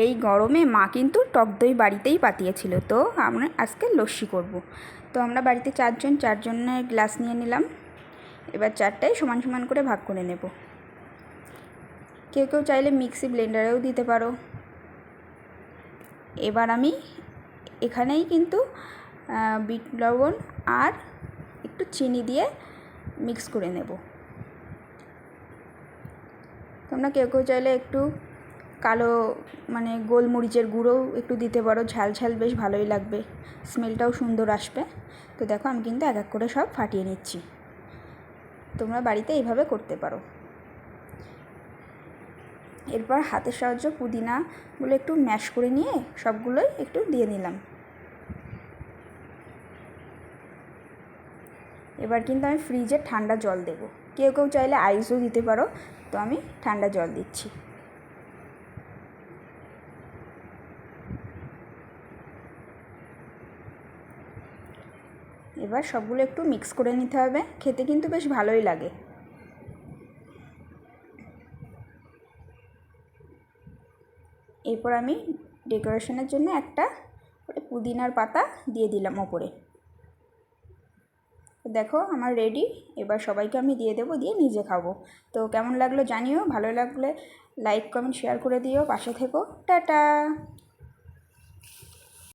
এই গরমে মা কিন্তু টক দই বাড়িতেই পাতিয়েছিল, তো আমরা আজকে লস্যি করব। তো আমরা বাড়িতে চারজনের গ্লাস নিয়ে নিলাম। এবার চারটায় সমান সমান করে ভাগ করে নেব। কেউ কেউ চাইলে মিক্সি ব্লেন্ডারেও দিতে পারো। এবার আমি এখানেই কিন্তু বিট লবণ আর একটু চিনি দিয়ে মিক্স করে নেব। তোমরা কেউ কেউ চাইলে একটু কালো মানে গোলমরিচের গুঁড়োও একটু দিতে পারো, ঝাল ঝাল বেশ ভালোই লাগবে, স্মেলটাও সুন্দর আসবে। তো দেখো আমি কিন্তু এক এক করে সব ফাটিয়ে নিচ্ছি। তোমরা বাড়িতে এইভাবে করতে পারো। এরপর হাতের সাহায্যে পুদিনাগুলো একটু ম্যাশ করে নিয়ে সবগুলোই একটু দিয়ে নিলাম। এবার কিন্তু আমি ফ্রিজে ঠান্ডা জল দেব। কেউ কেউ চাইলে আইসও দিতে পারো, তো আমি ঠান্ডা জল দিচ্ছি। এবার সবগুলো একটু মিক্স করে নিতে হবে, খেতে কিন্তু বেশ ভালোই লাগে। এরপর আমি ডেকোরেশনের জন্য একটা পুদিনার পাতা দিয়ে দিলাম ওপরে। দেখো আমার রেডি। এবার সবাইকে আমি দিয়ে দেবো, দিয়ে নিজে খাবো। তো কেমন লাগলো জানিও, ভালো লাগলে লাইক কমেন্ট শেয়ার করে দিও, পাশে থেকো। টাটা।